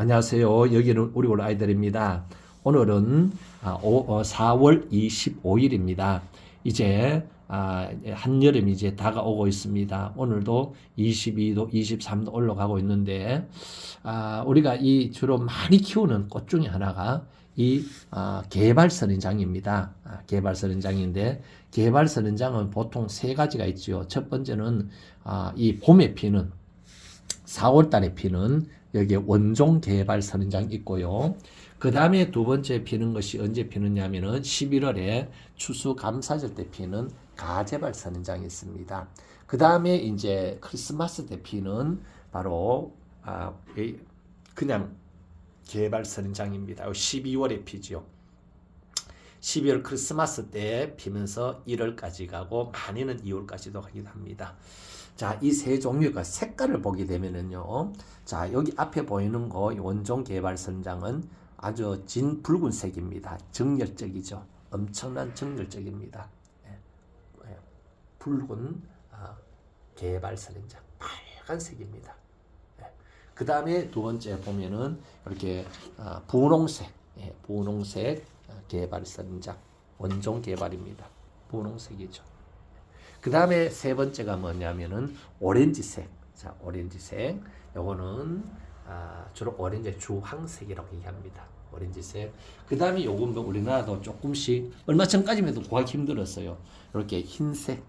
안녕하세요. 여기는 우리 올 아이들입니다. 오늘은 4월 25일입니다. 이제 한여름이 이제 다가오고 있습니다. 오늘도 22도, 23도 올라가고 있는데 우리가 이 주로 많이 키우는 꽃 중에 하나가 이 개발선인장입니다. 개발선인장인데 개발선인장은 보통 세 가지가 있죠. 첫 번째는 이 봄에 피는 4월 달에 피는 여기에 원종 개발 선인장이 있고요. 그 다음에 두 번째 피는 것이 언제 피느냐면은 11월에 추수감사절 때 피는 가재발 선인장이 있습니다. 그 다음에 이제 크리스마스 때 피는 바로 그냥 개발 선인장입니다. 12월에 피죠. 12월 크리스마스 때 피면서 1월까지 가고 많이는 2월까지도 가기도 합니다. 자, 이 세 종류가 색깔을 보게 되면은요. 자, 여기 앞에 보이는 거 원종 개발 선장은 아주 진 붉은색입니다. 정열적이죠. 엄청난 정열적입니다. 붉은 개발 선장 빨간색입니다. 그 다음에 두 번째 보면은 이렇게 분홍색, 분홍색 개발 선장 원종 개발입니다. 분홍색이죠. 그 다음에 세 번째가 뭐냐면은 오렌지색. 자, 오렌지색. 요거는 주로 오렌지 주황색이라고 얘기합니다. 오렌지색. 그 다음에 요건 우리나라도 조금씩 얼마 전까지만 해도 구하기 힘들었어요. 이렇게 흰색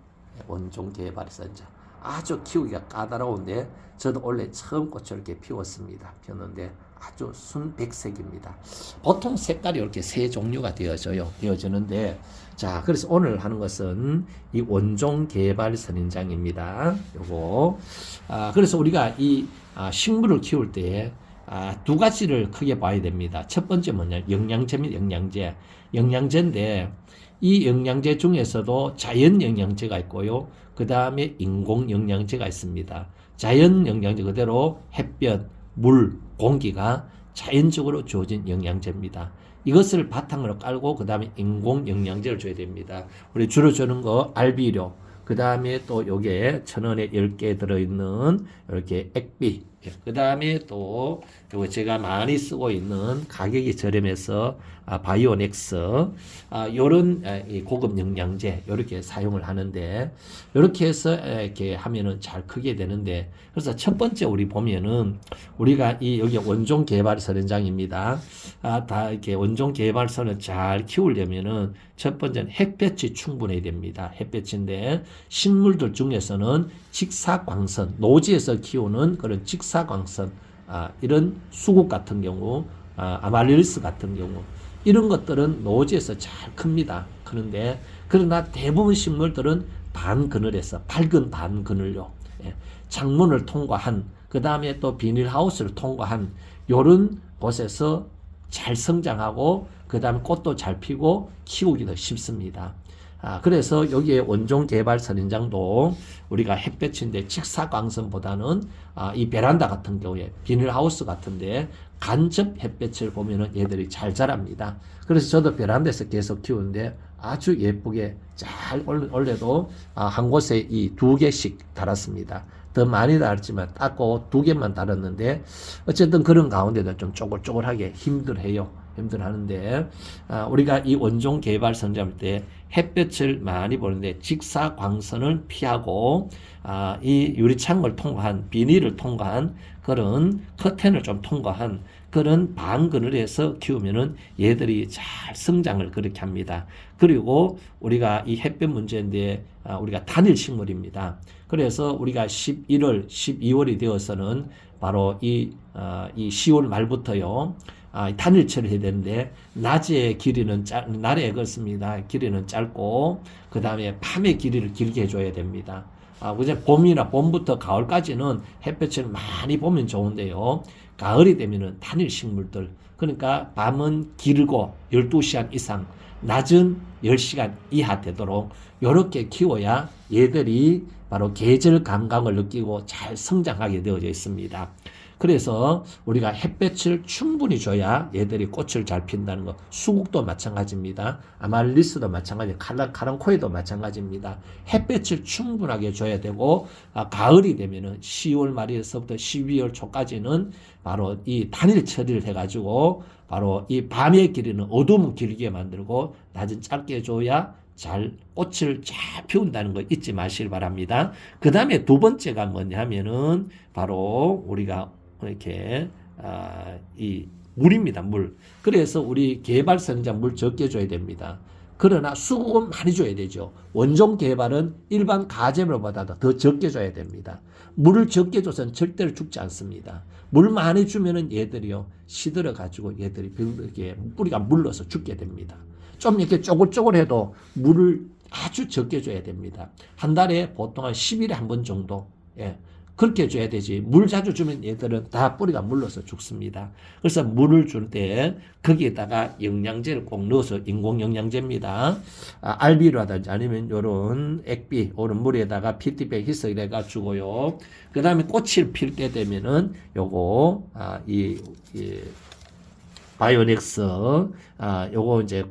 원종 개발선장. 아주 키우기가 까다로운데 저도 원래 처음 꽃을 이렇게 피웠습니다. 피웠는데 아주 순백색입니다. 보통 색깔이 이렇게 세 종류가 되어지는데 자, 그래서 오늘 하는 것은 이 원종 개발 선인장입니다. 요거 그래서 우리가 이 식물을 키울 때 두 가지를 크게 봐야 됩니다. 첫 번째 뭐냐? 영양제 및 영양제. 영양제인데 이 영양제 중에서도 자연 영양제가 있고요. 그 다음에 인공 영양제가 있습니다. 자연 영양제 그대로 햇볕, 물, 공기가 자연적으로 주어진 영양제입니다. 이것을 바탕으로 깔고 그 다음에 인공 영양제를 줘야 됩니다. 우리 주로 주는 거 알비료, 그 다음에 또 요게 1,000원에 10개 들어있는 이렇게 액비, 그 다음에 또 요거 제가 많이 쓰고 있는 가격이 저렴해서 바이오넥스 요런 고급 영양제 요렇게 사용을 하는데 요렇게 해서 이렇게 하면은 잘 크게 되는데 그래서 첫 번째 우리 보면은 우리가 이 여기 원종 개발 선인장입니다. 다 이렇게 원종 개발선을 잘 키우려면은 첫 번째는 햇볕이 충분해야 됩니다. 햇볕인데 식물들 중에서는 직사광선 노지에서 키우는 그런 직사광선 이런 수국 같은 경우 아말리리스 같은 경우 이런 것들은 노지에서 잘 큽니다. 그런데 그러나 대부분 식물들은 반그늘에서 밝은 반그늘로 창문을 통과한 그 다음에 또 비닐하우스를 통과한 요런 곳에서 잘 성장하고 그 다음에 꽃도 잘 피고 키우기도 쉽습니다. 그래서 여기에 원종 개발 선인장도 우리가 햇볕인데 직사광선보다는 이 베란다 같은 경우에 비닐하우스 같은데 간접 햇볕을 보면은 얘들이 잘 자랍니다. 그래서 저도 베란다에서 계속 키우는데 아주 예쁘게 잘 올려도 한 곳에 이 2개씩 달았습니다. 더 많이 달았지만 닦고 2개만 달았는데 어쨌든 그런 가운데도 좀 쪼글쪼글하게 힘들하는데 우리가 이 원종 개발 선장할 때 햇볕을 많이 보는데 직사광선을 피하고 이 유리창을 통과한 비닐을 통과한 그런 커튼을 좀 통과한 그런 반그늘에서 키우면은 얘들이 잘 성장을 그렇게 합니다. 그리고 우리가 이 햇볕 문제인데 우리가 단일 식물입니다. 그래서 우리가 11월, 12월이 되어서는 바로 이 10월 말부터요. 단일철을 해야 되는데 낮에 길이는 날에 그렇습니다. 길이는 짧고 그 다음에 밤의 길이를 길게 해줘야 됩니다. 그냥 봄이나 봄부터 가을까지는 햇볕을 많이 보면 좋은데요. 가을이 되면은 단일 식물들 그러니까 밤은 길고 12시간 이상 낮은 10시간 이하 되도록 이렇게 키워야 얘들이 바로 계절 감각을 느끼고 잘 성장하게 되어져 있습니다. 그래서 우리가 햇볕을 충분히 줘야 얘들이 꽃을 잘 핀다는 거. 수국도 마찬가지입니다. 아말리스도 마찬가지, 카랑코에도 마찬가지입니다. 햇볕을 충분하게 줘야 되고, 가을이 되면은 10월 말에서부터 12월 초까지는 바로 이 단일 처리를 해가지고 바로 이 밤의 길이는 어둠을 길게 만들고 낮은 짧게 줘야 잘 꽃을 잘 피운다는 거 잊지 마시길 바랍니다. 그 다음에 두 번째가 뭐냐면은 바로 우리가 이렇게 이 물입니다. 물. 그래서 우리 개발선장 물 적게 줘야 됩니다. 그러나 수국은 많이 줘야 되죠. 원종 개발은 일반 가재물보다도 더 적게 줘야 됩니다. 물을 적게 줘서는 절대로 죽지 않습니다. 물 많이 주면은 얘들이요 시들어 가지고 얘들이 이렇게 뿌리가 물러서 죽게 됩니다. 좀 이렇게 쪼글쪼글해도 물을 아주 적게 줘야 됩니다. 한 달에 보통 한 10일에 한 번 정도. 예. 그렇게 줘야 되지. 물 자주 주면 얘들은 다 뿌리가 물러서 죽습니다. 그래서 물을 줄 때 거기에다가 영양제를 꼭 넣어서 인공 영양제입니다. 알비로라든지 아니면 요런 액비, 요런 물에다가 PT백 희석을 해가지고요. 그 다음에 꽃을 필 때 되면은 요거, 바이오닉스, 요거 이제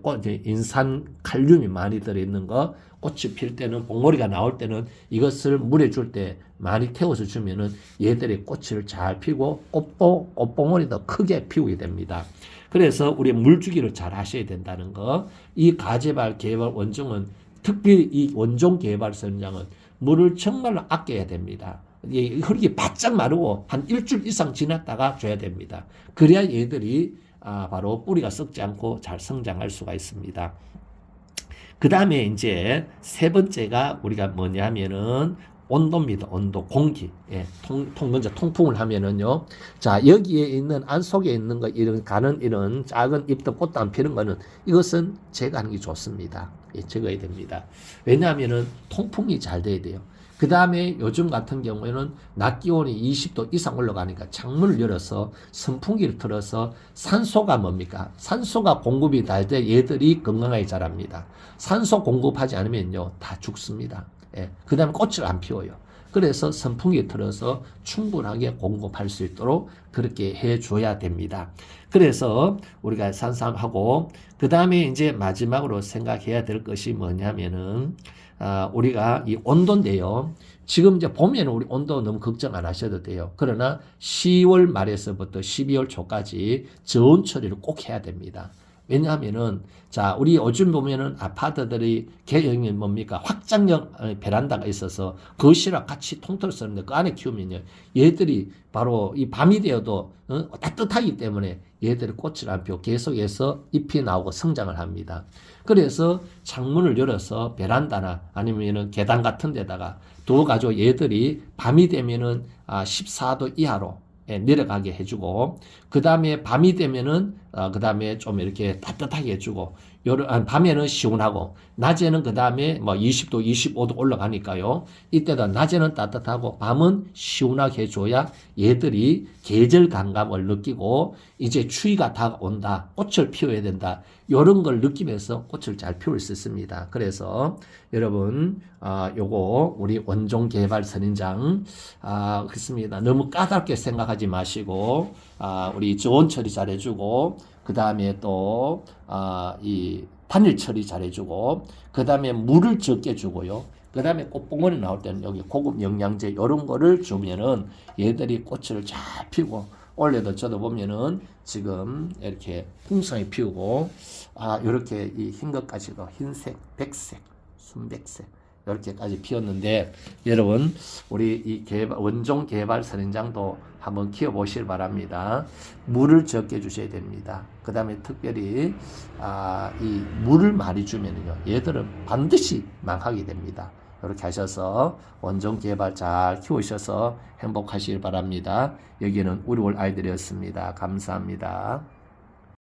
인산 칼륨이 많이 들어있는 거, 꽃이 필 때는, 봉오리가 나올 때는 이것을 물에 줄 때 많이 태워서 주면은 얘들이 꽃을 잘 피고 꽃봉오리도 크게 피우게 됩니다. 그래서 우리 물 주기를 잘 하셔야 된다는 거. 이 가재발 개발 원종은 특별히 이 원종 개발 선장은 물을 정말로 아껴야 됩니다. 흙이 바짝 마르고 한 일주일 이상 지났다가 줘야 됩니다. 그래야 얘들이 바로 뿌리가 썩지 않고 잘 성장할 수가 있습니다. 그 다음에 이제 세 번째가 우리가 뭐냐면은 온도입니다. 온도, 공기. 예, 먼저 통풍을 하면은요. 자, 여기에 있는, 안 속에 있는 거, 이런 작은 잎도 꽃도 안 피는 거는 이것은 제거하는 게 좋습니다. 예, 제거해야 됩니다. 왜냐하면은 통풍이 잘 돼야 돼요. 그 다음에 요즘 같은 경우에는 낮 기온이 20도 이상 올라가니까 창문을 열어서 선풍기를 틀어서 산소가 뭡니까? 산소가 공급이 될 때 얘들이 건강하게 자랍니다. 산소 공급하지 않으면요, 다 죽습니다. 예. 그 다음에 꽃을 안 피워요. 그래서 선풍기 틀어서 충분하게 공급할 수 있도록 그렇게 해줘야 됩니다. 그래서 우리가 산삼하고, 그 다음에 이제 마지막으로 생각해야 될 것이 뭐냐면은, 우리가 이 온도인데요. 지금 이제 봄에는 우리 온도 너무 걱정 안 하셔도 돼요. 그러나 10월 말에서부터 12월 초까지 저온 처리를 꼭 해야 됩니다. 왜냐하면은, 자, 우리 요즘 보면은 아파트들이 개형이 뭡니까? 확장형 베란다가 있어서 거실하고 같이 통틀어 쓰는데 그 안에 키우면요. 얘들이 바로 이 밤이 되어도 따뜻하기 때문에 얘들이 꽃을 안 피우고 계속해서 잎이 나오고 성장을 합니다. 그래서 창문을 열어서 베란다나 아니면은 계단 같은 데다가 두어가지고 얘들이 밤이 되면은 14도 이하로 내려가게 해주고, 그 다음에 밤이 되면은 그 다음에 좀 이렇게 따뜻하게 해주고, 밤에는 시원하고 낮에는 그 다음에 뭐 20도 25도 올라가니까요, 이때도 낮에는 따뜻하고 밤은 시원하게 해줘야 얘들이 계절 감각을 느끼고 이제 추위가 다가온다, 꽃을 피워야 된다, 이런 걸 느끼면서 꽃을 잘 피울 수 있습니다. 그래서 여러분 요거 우리 원종 개발 선인장 그렇습니다. 너무 까다롭게 생각하지 마시고 우리 저온 처리 잘 해주고, 그 다음에 또 이 단일 처리 잘 해주고, 그 다음에 물을 적게 주고요. 그 다음에 꽃봉오리 나올 때는 여기 고급 영양제 이런 거를 주면은 얘들이 꽃을 잘 피우고, 올해도 저도 보면은 지금 이렇게 풍성히 피우고 이렇게 이 흰 것까지도 흰색, 백색, 순백색 이렇게까지 피었는데, 여러분 우리 이 원종 개발 선인장도 한번 키워보시길 바랍니다. 물을 적게 주셔야 됩니다. 그 다음에 특별히 이 물을 많이 주면요 얘들은 반드시 망하게 됩니다. 이렇게 하셔서 원종 개발 잘 키우셔서 행복하시길 바랍니다. 여기는 우리월 아이들이었습니다. 감사합니다.